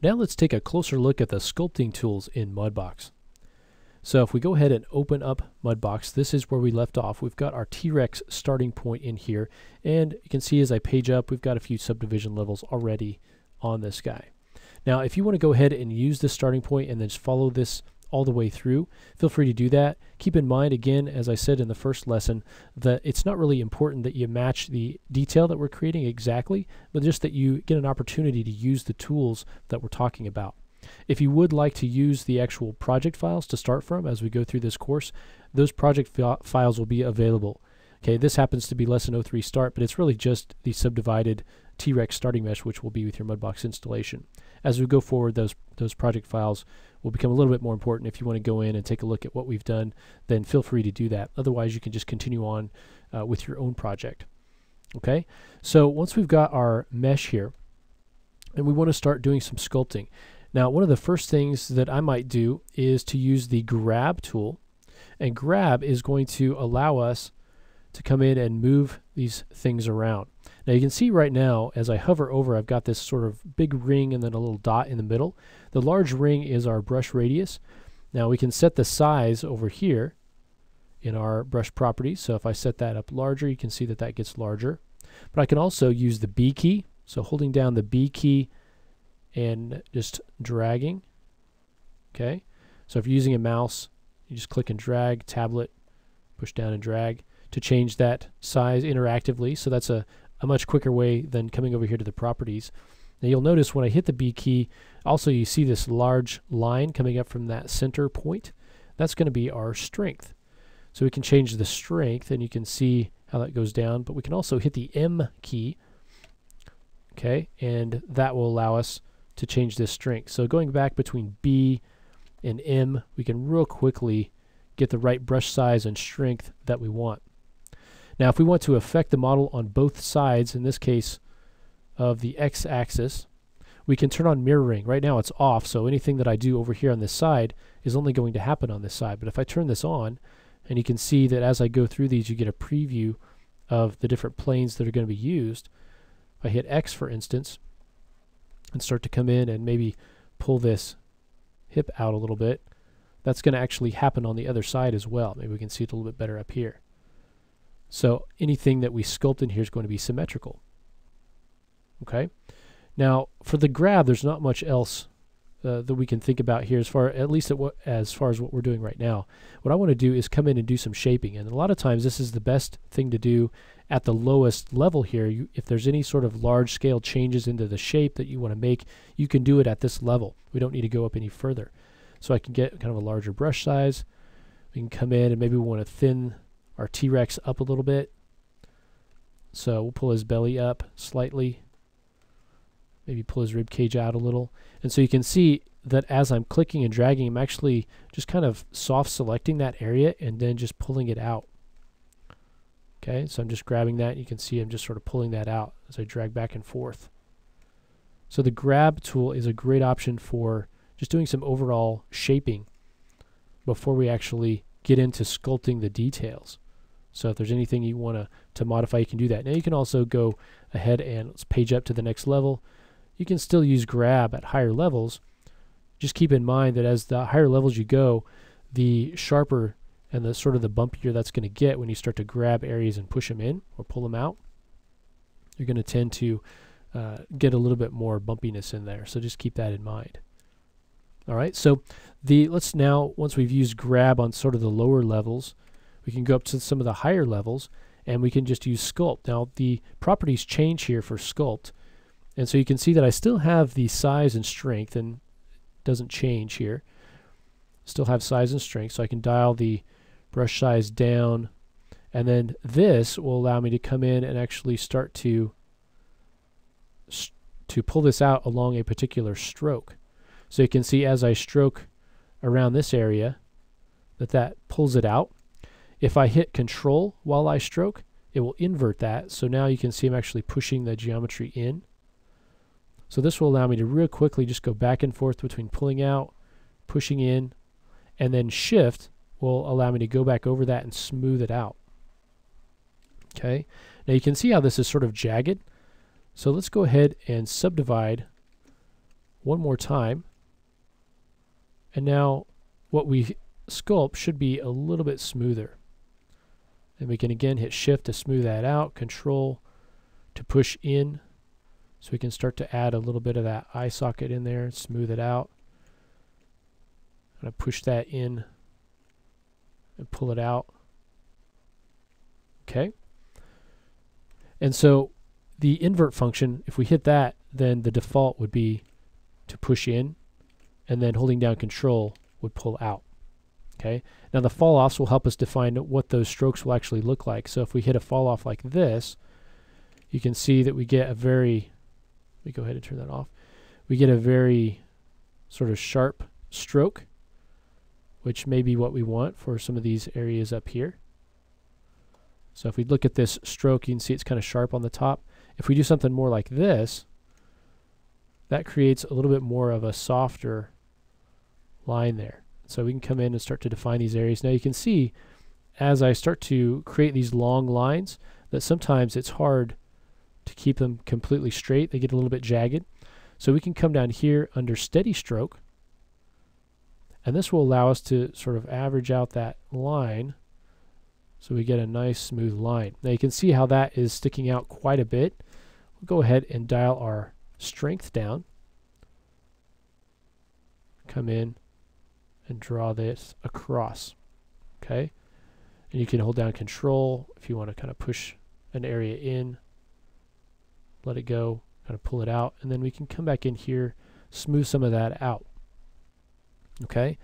Now let's take a closer look at the sculpting tools in Mudbox. So if we go ahead and open up Mudbox, this is where we left off. We've got our T-Rex starting point in here, and you can see as I page up, we've got a few subdivision levels already on this guy. Now if you want to go ahead and use this starting point and then just follow this all the way through, feel free to do that. Keep in mind, again, as I said in the first lesson, that it's not really important that you match the detail that we're creating exactly, but just that you get an opportunity to use the tools that we're talking about. If you would like to use the actual project files to start from as we go through this course, those project files will be available. Okay, this happens to be lesson 03 start, but it's really just the subdivided T-Rex starting mesh, which will be with your Mudbox installation. As we go forward, those project files will become a little bit more important. If you want to go in and take a look at what we've done, then feel free to do that. Otherwise, you can just continue on with your own project. Okay, so once we've got our mesh here, and we want to start doing some sculpting. Now, one of the first things that I might do is to use the grab tool, and grab is going to allow us to come in and move these things around. Now you can see right now as I hover over, I've got this sort of big ring and then a little dot in the middle. The large ring is our brush radius. Now we can set the size over here in our brush properties. So if I set that up larger, you can see that that gets larger. But I can also use the B key. So holding down the B key and just dragging. Okay. So if you're using a mouse, you just click and drag, tablet, push down and drag to change that size interactively. So that's a much quicker way than coming over here to the properties. Now you'll notice when I hit the B key, also you see this large line coming up from that center point. That's going to be our strength. So we can change the strength, and you can see how that goes down, but we can also hit the M key, okay, and that will allow us to change this strength. So going back between B and M, we can real quickly get the right brush size and strength that we want. Now if we want to affect the model on both sides, in this case of the x-axis, we can turn on mirroring. Right now it's off, so anything that I do over here on this side is only going to happen on this side. But if I turn this on, and you can see that as I go through these, you get a preview of the different planes that are going to be used. If I hit X, for instance, and start to come in and maybe pull this hip out a little bit, that's going to actually happen on the other side as well. Maybe we can see it a little bit better up here. So anything that we sculpt in here is going to be symmetrical. Okay. Now for the grab, there's not much else that we can think about here, as far as what we're doing right now. What I want to do is come in and do some shaping, and a lot of times this is the best thing to do at the lowest level here. If there's any sort of large scale changes into the shape that you want to make, you can do it at this level. We don't need to go up any further. So I can get kind of a larger brush size. We can come in and maybe we want to thin our T-Rex up a little bit. So we'll pull his belly up slightly. Maybe pull his rib cage out a little. And so you can see that as I'm clicking and dragging, I'm actually just kind of soft selecting that area and then just pulling it out. Okay, so I'm just grabbing that, and you can see I'm just sort of pulling that out as I drag back and forth. So the grab tool is a great option for just doing some overall shaping before we actually get into sculpting the details. So if there's anything you want to modify, you can do that. Now you can also go ahead and let's page up to the next level. You can still use grab at higher levels. Just keep in mind that as the higher levels you go, the sharper and the sort of the bumpier that's going to get when you start to grab areas and push them in or pull them out. You're going to tend to get a little bit more bumpiness in there. So just keep that in mind. All right, so let's now, once we've used grab on sort of the lower levels, we can go up to some of the higher levels and we can just use sculpt. Now the properties change here for sculpt, and so you can see that I still have the size and strength, and it doesn't change here. Still have size and strength, so I can dial the brush size down, and then this will allow me to come in and actually start to pull this out along a particular stroke. So you can see as I stroke around this area that pulls it out. If I hit Control while I stroke, it will invert that. So now you can see I'm actually pushing the geometry in. So this will allow me to real quickly just go back and forth between pulling out, pushing in, and then Shift will allow me to go back over that and smooth it out. Okay. Now you can see how this is sort of jagged. So let's go ahead and subdivide one more time. And now what we sculpt should be a little bit smoother. And we can again hit Shift to smooth that out, Control to push in. So we can start to add a little bit of that eye socket in there, smooth it out. I'm going to push that in and pull it out. Okay. And so the invert function, if we hit that, then the default would be to push in, and then holding down Control would pull out. Okay. Now the fall offs will help us define what those strokes will actually look like. So if we hit a fall off like this, you can see that we get a very, let me go ahead and turn that off. We get a very sort of sharp stroke, which may be what we want for some of these areas up here. So if we look at this stroke, you can see it's kind of sharp on the top. If we do something more like this, that creates a little bit more of a softer line there. So we can come in and start to define these areas. Now you can see as I start to create these long lines that sometimes it's hard to keep them completely straight. They get a little bit jagged. So we can come down here under steady stroke, and this will allow us to sort of average out that line so we get a nice smooth line. Now you can see how that is sticking out quite a bit. We'll go ahead and dial our strength down. Come in and draw this across. Okay? And you can hold down Control if you want to kind of push an area in. Let it go, kind of pull it out, and then we can come back in here, smooth some of that out. Okay?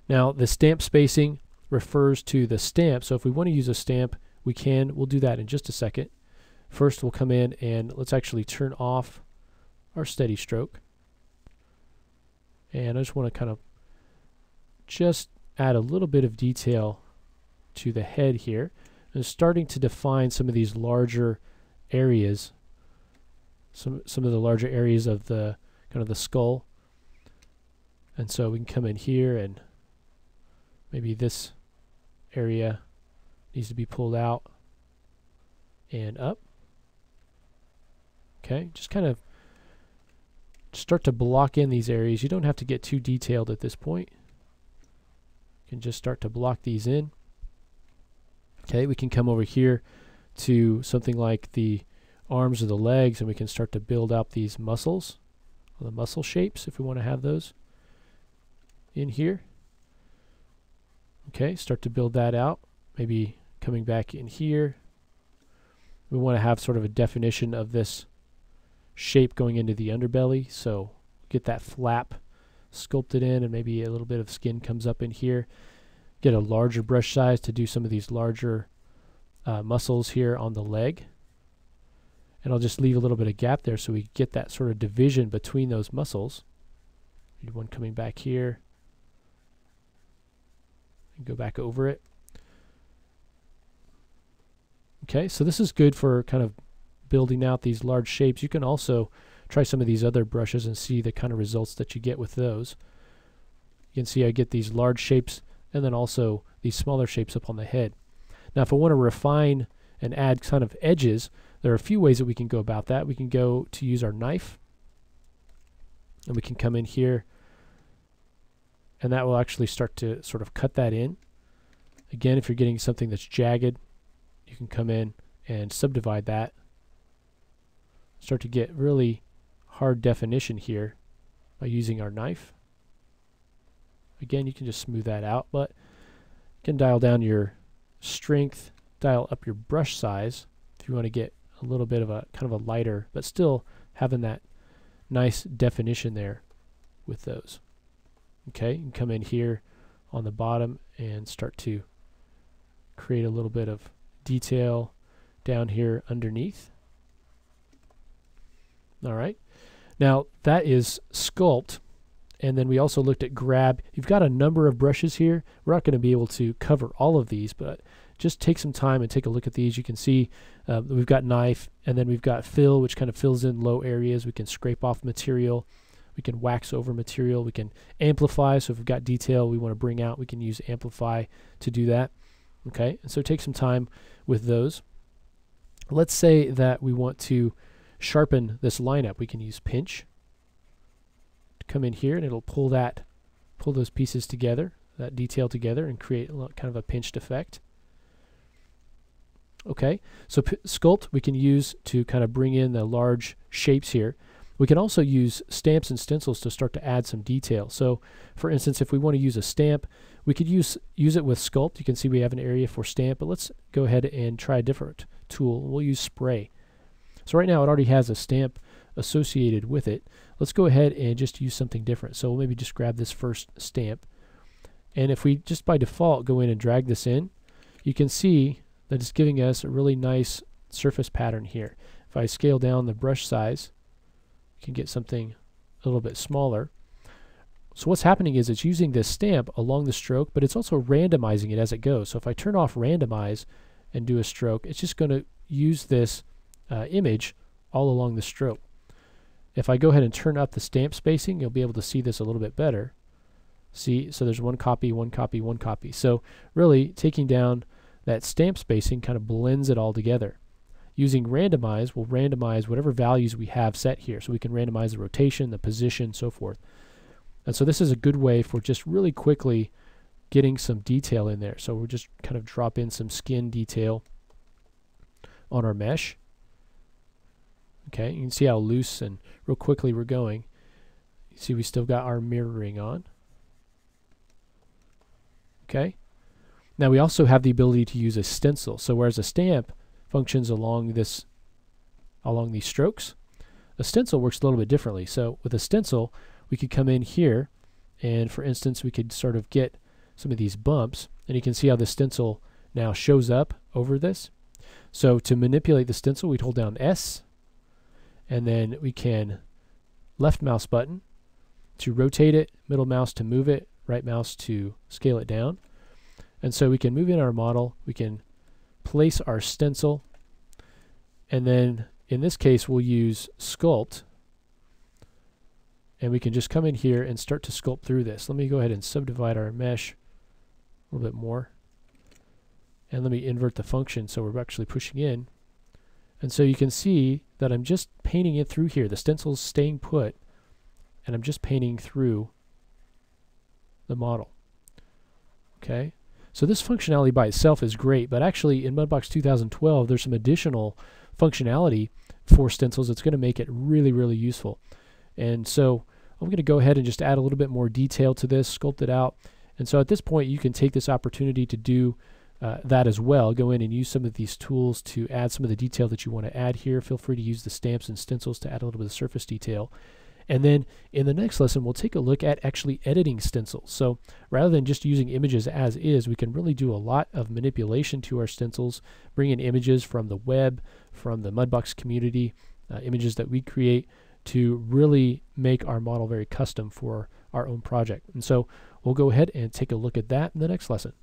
Now the stamp spacing refers to the stamp, so if we want to use a stamp, we can. We'll do that in just a second. First we'll come in and let's actually turn off our steady stroke. And I just want to kind of just add a little bit of detail to the head here. And starting to define some of these larger areas, some of the larger areas of the kind of the skull. And so we can come in here and maybe this area needs to be pulled out and up. Okay, just kind of start to block in these areas. You don't have to get too detailed at this point. You can just start to block these in. Okay, we can come over here to something like the arms or the legs, and we can start to build up these muscles, or the muscle shapes if we want to have those in here. Okay, start to build that out. Maybe coming back in here. We want to have sort of a definition of this shape going into the underbelly, so get that flap sculpted in, and maybe a little bit of skin comes up in here. Get a larger brush size to do some of these larger muscles here on the leg. And I'll just leave a little bit of gap there so we get that sort of division between those muscles. One coming back here. And go back over it. Okay, so this is good for kind of building out these large shapes. You can also try some of these other brushes and see the kind of results that you get with those. You can see I get these large shapes and then also these smaller shapes up on the head. Now if I want to refine and add kind of edges, there are a few ways that we can go about that. We can go to use our knife, and we can come in here, and that will actually start to sort of cut that in. Again, if you're getting something that's jagged, you can come in and subdivide that. Start to get really hard definition here by using our knife. Again, you can just smooth that out, but you can dial down your strength, dial up your brush size if you want to get a little bit of a kind of a lighter, but still having that nice definition there with those. Okay, you can come in here on the bottom and start to create a little bit of detail down here underneath. All right, now that is Sculpt, and then we also looked at Grab. You've got a number of brushes here. We're not going to be able to cover all of these, but just take some time and take a look at these. You can see we've got Knife, and then we've got Fill, which kind of fills in low areas. We can scrape off material. We can wax over material. We can amplify, so if we've got detail we want to bring out, we can use Amplify to do that. Okay, and so take some time with those. Let's say that we want to sharpen this line up. We can use Pinch. come in here and it'll pull those pieces together, that detail together, and create kind of a pinched effect. Okay, so Sculpt we can use to kind of bring in the large shapes here. We can also use stamps and stencils to start to add some detail. So for instance, if we want to use a stamp, we could use it with Sculpt. You can see we have an area for stamp, but let's go ahead and try a different tool. We'll use spray. So right now it already has a stamp associated with it. Let's go ahead and just use something different. So we'll maybe just grab this first stamp. And if we just by default go in and drag this in, you can see that it's giving us a really nice surface pattern here. If I scale down the brush size, you can get something a little bit smaller. So what's happening is it's using this stamp along the stroke, but it's also randomizing it as it goes. So if I turn off randomize and do a stroke, it's just going to use this image all along the stroke. If I go ahead and turn up the stamp spacing, you'll be able to see this a little bit better. See, so there's one copy, one copy, one copy. So really taking down that stamp spacing kind of blends it all together. Using randomize, we'll randomize whatever values we have set here. So we can randomize the rotation, the position, so forth. And so this is a good way for just really quickly getting some detail in there. So we'll just kind of drop in some skin detail on our mesh. Okay, you can see how loose and real quickly we're going. You see we still got our mirroring on. Okay. Now we also have the ability to use a stencil. So whereas a stamp functions along these strokes, a stencil works a little bit differently. So with a stencil, we could come in here and for instance we could sort of get some of these bumps, and you can see how the stencil now shows up over this. So to manipulate the stencil, we'd hold down S, and then we can left mouse button to rotate it, middle mouse to move it, right mouse to scale it down. And so we can move in our model, we can place our stencil, and then in this case we'll use Sculpt, and we can just come in here and start to sculpt through this. Let me go ahead and subdivide our mesh a little bit more, and let me invert the function so we're actually pushing in. And so you can see that I'm just painting it through here. The stencil's staying put, and I'm just painting through the model. Okay, so this functionality by itself is great, but actually in Mudbox 2012 there's some additional functionality for stencils that's going to make it really, really useful. And so I'm going to go ahead and just add a little bit more detail to this, sculpt it out. And so at this point you can take this opportunity to do that as well. Go in and use some of these tools to add some of the detail that you want to add here. Feel free to use the stamps and stencils to add a little bit of surface detail. And then in the next lesson, we'll take a look at actually editing stencils. So rather than just using images as is, we can really do a lot of manipulation to our stencils, bring in images from the web, from the Mudbox community, images that we create to really make our model very custom for our own project. And so we'll go ahead and take a look at that in the next lesson.